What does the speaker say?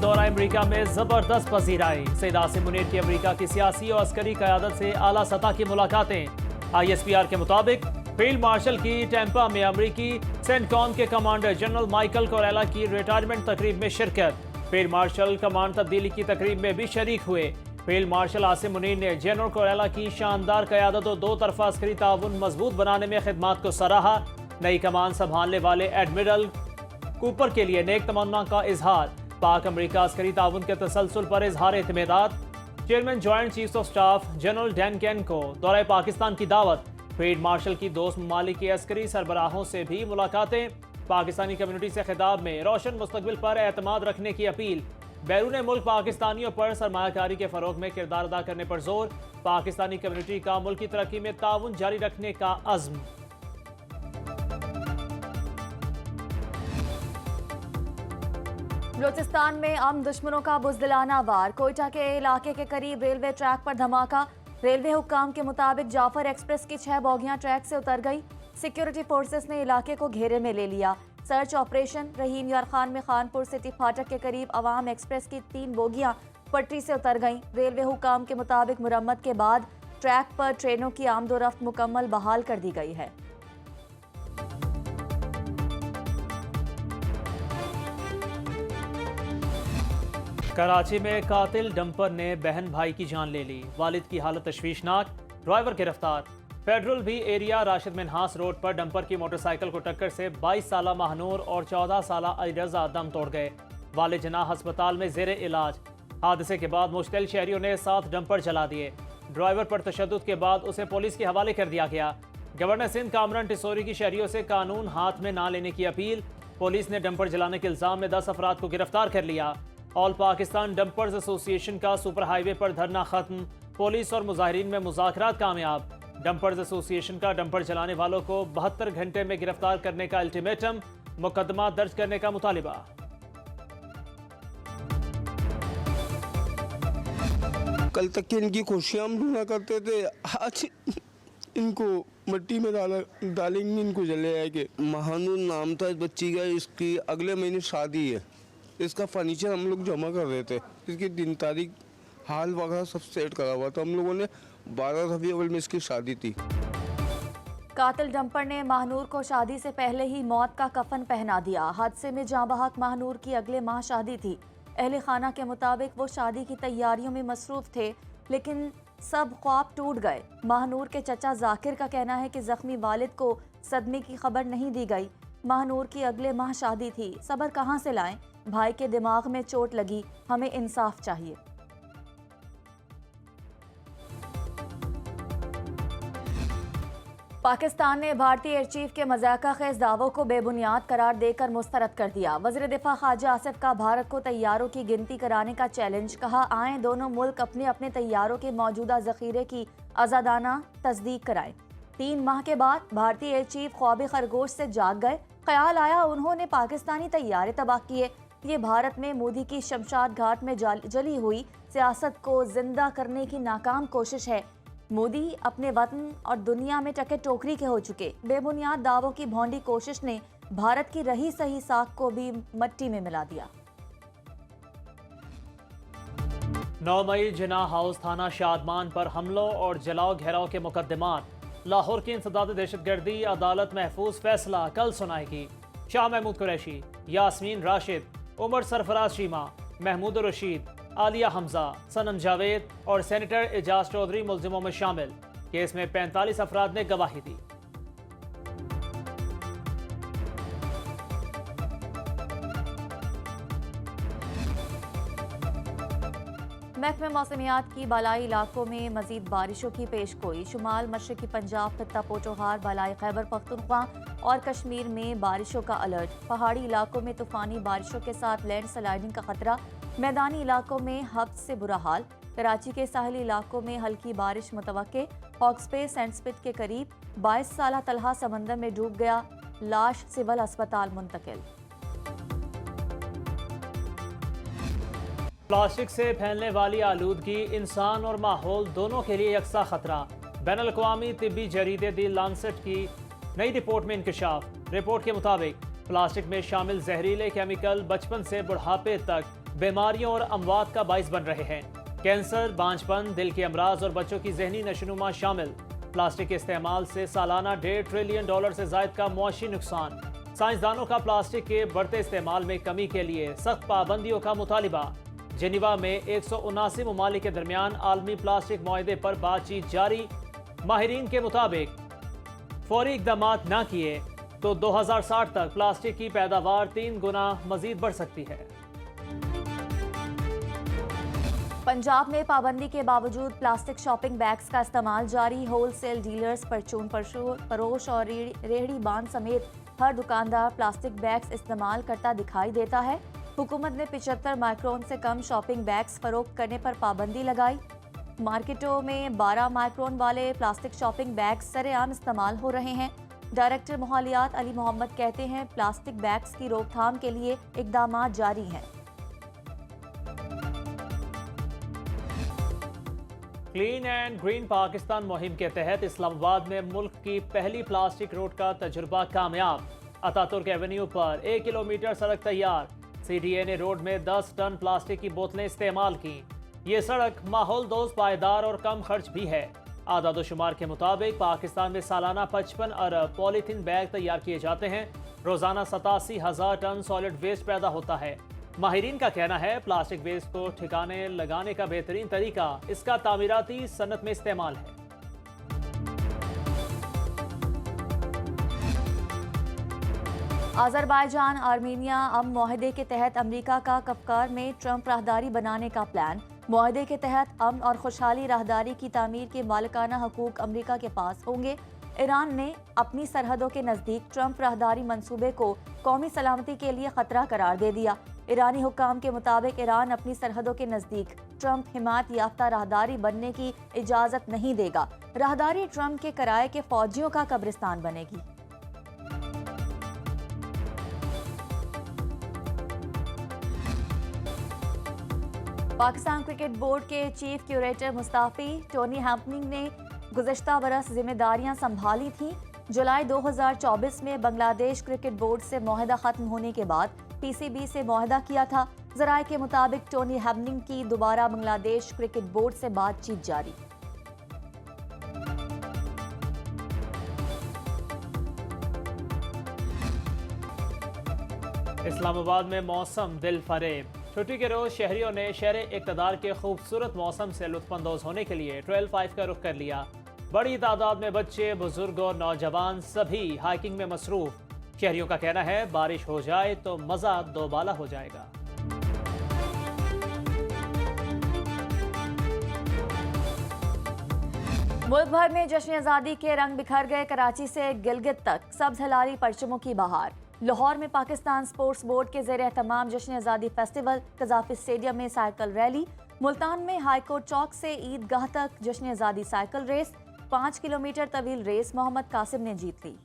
दौरा अमरीका में जबरदस्त पजीराई। सैयद आसिम मुनीर की अमरीका की सियासी और अस्करी क़यादत से आला सतह की मुलाकातें। ISPR के मुताबिक फील्ड मार्शल की टैंपा में अमरीकी सेंटकॉम के कमांडर जनरल माइकल कोरेला की रिटायरमेंट तकरीब में शिरकत। फील्ड मार्शल कमान तब्दीली की तकरीब में भी शरीक हुए। फील्ड मार्शल आसिम मुनीर ने जनरल कोरेला की शानदार क़यादत और दो तरफा अस्करी ताउन मजबूत बनाने में खिदमात को सराहा। नई कमान संभालने वाले एडमिरल कूपर के लिए नेक तमन्ना का इजहार। पाक अमरीका अस्करी ताउन के तसलसल पर इजहार एतमाद। Chairman joint chiefs of staff general Dan can को दौरे पाकिस्तान की दावत। फील्ड मार्शल की दोस्त ममालिक के अस्करी सरबराहों से भी मुलाकातें। पाकिस्तानी कम्युनिटी से खिताब में रोशन मुस्तकबिल पर एतमाद रखने की अपील। बैरून मुल्क पाकिस्तानियों पर सरमायाकारी के फरोग में किरदार अदा करने पर जोर। पाकिस्तानी कम्युनिटी का मुल्क की तरक्की में ताउन जारी रखने का अज़्म। बलूचिस्तान में आम दुश्मनों का बुज़दिलाना वार। कोयटा के इलाके के करीब रेलवे ट्रैक पर धमाका। रेलवे हुक्काम के मुताबिक जाफर एक्सप्रेस की 6 बोगियां ट्रैक से उतर गई। सिक्योरिटी फोर्सेस ने इलाके को घेरे में ले लिया। Search operation. रहीम यार खान में खानपुर सिटी फाटक के करीब अवाम एक्सप्रेस की 3 बोगियां पटरी से उतर गईं। रेलवे हुक्काम के मुताबिक मुरम्मत के बाद ट्रैक पर ट्रेनों की आमदोरफ्त मुकम्मल बहाल कर दी गई है। कराची में कातिल डंपर ने बहन भाई की जान ले ली। वालिद की हालत तशवीशनाक। ड्राइवर गिरफ्तार। फेडरल भी एरिया राशिद मिनहास रोड पर डंपर की मोटरसाइकिल को टक्कर से 22 साला महानूर और 14 साला अलीरज़ा दम तोड़ गए। वालिद जना अस्पताल में जेर इलाज। हादसे के बाद मुश्तिल शहरियों ने 7 डंपर जला दिए। ड्राइवर पर तशद्दुद के बाद उसे पुलिस के हवाले कर दिया गया। गवर्नर सिंध कामरान टिसोरी की शहरियों से कानून हाथ में ना लेने की अपील। पुलिस ने डंपर जलाने के इल्जाम में 10 अफराद को गिरफ्तार कर लिया। ऑल पाकिस्तान डंपर्स एसोसिएशन का सुपर हाईवे पर धरना खत्म। पुलिस और मुजाहिरीन में मुज़ाकरात कामयाब। डंपर्स एसोसिएशन का डंपर चलाने वालों को 72 घंटे में गिरफ्तार करने का अल्टीमेटम। मुकदमा दर्ज करने का मुतालिबा। कल तक की इनकी खुशियाँ हम ढूंढा करते थे, आज इनको मिट्टी में डालेंगे, इनको जले आएंगे। महानूर नाम था इस बच्ची का, इसकी अगले महीने शादी है। इसका फर्नीचर हम लोग जमा कर रहे थे, इसकी दिन तारीख हाल वगैरह सब सेट करा हुआ था हम लोगों ने। 12 रबीउल में इसकी शादी थी। कातिल डंपर ने महानूर को शादी से पहले ही मौत का कफन पहना दिया। हादसे में जाँ बहक महानूर की अगले माह शादी थी। अहले खाना के मुताबिक वो शादी की तैयारियों में मसरूफ थे, लेकिन सब ख्वाब टूट गए। महानूर के चचा जाकिर का कहना है कि जख्मी वालिद को सदमे की खबर नहीं दी गई। महानूर की अगले माह शादी थी, सब्र कहाँ से लाएं? भाई के दिमाग में चोट लगी, हमें इंसाफ चाहिए। पाकिस्तान ने भारतीय एयर चीफ के मजाका खेज दावों को बेबुनियाद करार देकर मुस्तरद कर दिया। वज़ीर दिफा ख्वाजा आसिफ का भारत को तैयारों की गिनती कराने का चैलेंज। कहा, आए दोनों मुल्क अपने अपने तैयारों के मौजूदा जखीरे की आज़ादाना तस्दीक कराएं। 3 माह के बाद भारतीय एयर चीफ ख्वाब खरगोश से जाग गए। ख्याल आया उन्होंने पाकिस्तानी तैयारे तबाह किए। ये भारत में मोदी की शमशाद घाट में जली हुई सियासत को जिंदा करने की नाकाम कोशिश है। मोदी अपने वतन और दुनिया में टके टोकरी के हो चुके। बेबुनियाद दावों की भौंडी कोशिश ने भारत की रही सही साख को भी मट्टी में मिला दिया। 9 मई जिना हाउस थाना शादमान पर हमलों और जलाओ घेराव के मुकदमात। लाहौर की इंसदाद दहशतगर्दी अदालत महफूज फैसला कल सुनाएगी। शाह महमूद कुरैशी, यास्मीन राशिद, उमर सरफराज शीमा, महमूद रशीद, आलिया हमजा, सनम जावेद और सेनेटर एजाज चौधरी मुल्जिमों में शामिल। केस में 45 अफराद ने गवाही दी। महकमे मौसमियात की बालाई इलाकों में मजीद बारिशों की पेशगोई। शुमाल मशरकी पंजाब, खित्ता पोठोहार, बालाई खैबर पख्तूनख्वा और कश्मीर में बारिशों का अलर्ट। पहाड़ी इलाकों में तूफानी बारिशों के साथ लैंड स्लाइडिंग का खतरा। मैदानी इलाकों में हफ्त से बुरा हाल। कराची के साहली इलाकों में हल्की बारिश मुतवक्के। हॉक्सपे सैंडस्पिट के करीब 22 साला तलहा समंदर में डूब गया, लाश सिविल अस्पताल मुंतकिल। प्लास्टिक से फैलने वाली आलूदगी इंसान और माहौल दोनों के लिए यकसा खतरा। बैनुल-अक़वामी तिब्बी जरीदे दी लांसेट की नई रिपोर्ट में इंकशाफ। रिपोर्ट के मुताबिक प्लास्टिक में शामिल जहरीले केमिकल बचपन से बुढ़ापे तक बीमारियों और अमवात का बाइस बन रहे हैं। कैंसर, बांझपन, दिल के अमराज और बच्चों की जहनी नशोनुमा शामिल। प्लास्टिक के इस्तेमाल से सालाना $1.5 ट्रिलियन से जायद का मुआशी नुकसान। साइंसदानों का प्लास्टिक के बढ़ते इस्तेमाल में कमी के लिए सख्त पाबंदियों का मुतालिबा। जेनीवा में 179 ममालिक के दरमियान आलमी प्लास्टिक मुआहदे पर बातचीत जारी। माहिरीन के मुताबिक फौरी इकदाम न किए तो 2060 तक प्लास्टिक की पैदावार 3 गुना मजीद बढ़ सकती है। पंजाब में पाबंदी के बावजूद प्लास्टिक शॉपिंग बैग्स का इस्तेमाल जारी। होलसेल डीलर्स, परचून फरोश और रेहड़ी बांध समेत हर दुकानदार प्लास्टिक बैग्स इस्तेमाल करता दिखाई देता है। हुकूमत ने 75 माइक्रोन से कम शॉपिंग बैग्स फरोख्त करने पर पाबंदी लगाई। मार्केटों में 12 माइक्रोन वाले प्लास्टिक शॉपिंग बैग्स सरेआम इस्तेमाल हो रहे हैं। डायरेक्टर मोहालियात अली मोहम्मद कहते हैं प्लास्टिक बैग्स की रोकथाम के लिए इकदाम जारी हैं। क्लीन एंड ग्रीन पाकिस्तान मुहिम के तहत इस्लामाबाद में मुल्क की पहली प्लास्टिक रोड का तजुर्बा कामयाब। अतातुर्क एवेन्यू पर 1 किलोमीटर सड़क तैयार। CDA ने रोड में 10 टन प्लास्टिक की बोतलें इस्तेमाल की। ये सड़क माहौल दोस्त, पायदार और कम खर्च भी है। आदादोशुमार के मुताबिक पाकिस्तान में सालाना 55 अरब पॉलीथीन बैग तैयार किए जाते हैं। रोजाना 87,000 टन सॉलिड वेस्ट पैदा होता है। माहिरीन का कहना है प्लास्टिक वेस्ट को ठिकाने लगाने का बेहतरीन तरीका इसका तामीराती सनत में इस्तेमाल है। अजरबैजान आर्मीनिया अमन मुआहदे के तहत अमेरिका का कफ्कार में ट्रंप राहदारी बनाने का प्लान। मुआहदे के तहत अमन और खुशहाली राहदारी की तामीर के मालिकाना हकूक अमेरिका के पास होंगे। ईरान ने अपनी सरहदों के नज़दीक ट्रंप राहदारी मंसूबे को कौमी सलामती के लिए खतरा करार दे दिया। ईरानी हुक्काम के मुताबिक ईरान अपनी सरहदों के नज़दीक ट्रंप हिमायत याफ्ता राहदारी बनने की इजाज़त नहीं देगा। राहदारी ट्रंप के किराए के फौजियों का कब्रिस्तान बनेगी। पाकिस्तान क्रिकेट बोर्ड के चीफ क्यूरेटर मुस्ताफी टोनी हैम्पनिंग ने गुज़श्ता बरस जिम्मेदारियां संभाली थीं। जुलाई 2024 में बांग्लादेश क्रिकेट बोर्ड से मुआहदा खत्म होने के बाद PCB से मुआहदा किया था। ज़राए के मुताबिक टोनी हैम्पनिंग की दोबारा बांग्लादेश क्रिकेट बोर्ड से बातचीत जारी। इस्लामाबाद में मौसम दिल फरेब। छुट्टी के रोज शहरियों ने शहर इक़्तिदार के खूबसूरत मौसम से लुत्फ़अंदोज़ होने के लिए ट्रेल 5 का रुख कर लिया। बड़ी तादाद में बच्चे, बुजुर्ग और नौजवान सभी हाइकिंग में मसरूफ। शहरियों का कहना है बारिश हो जाए तो मज़ा दोबाला हो जाएगा। मुल्क भर में जश्न आज़ादी के रंग बिखर गए। कराची से गिलगित तक सब्ज हिलारी परचमों की बहार। लाहौर में पाकिस्तान स्पोर्ट्स बोर्ड के ज़ेर एहतमाम जश्न आज़ादी फेस्टिवल। कज़ाफ़ी स्टेडियम में साइकिल रैली। मुल्तान में हाईकोर्ट चौक से ईदगाह तक जश्न आज़ादी साइकिल रेस। 5 किलोमीटर तवील रेस मोहम्मद कासिम ने जीत ली।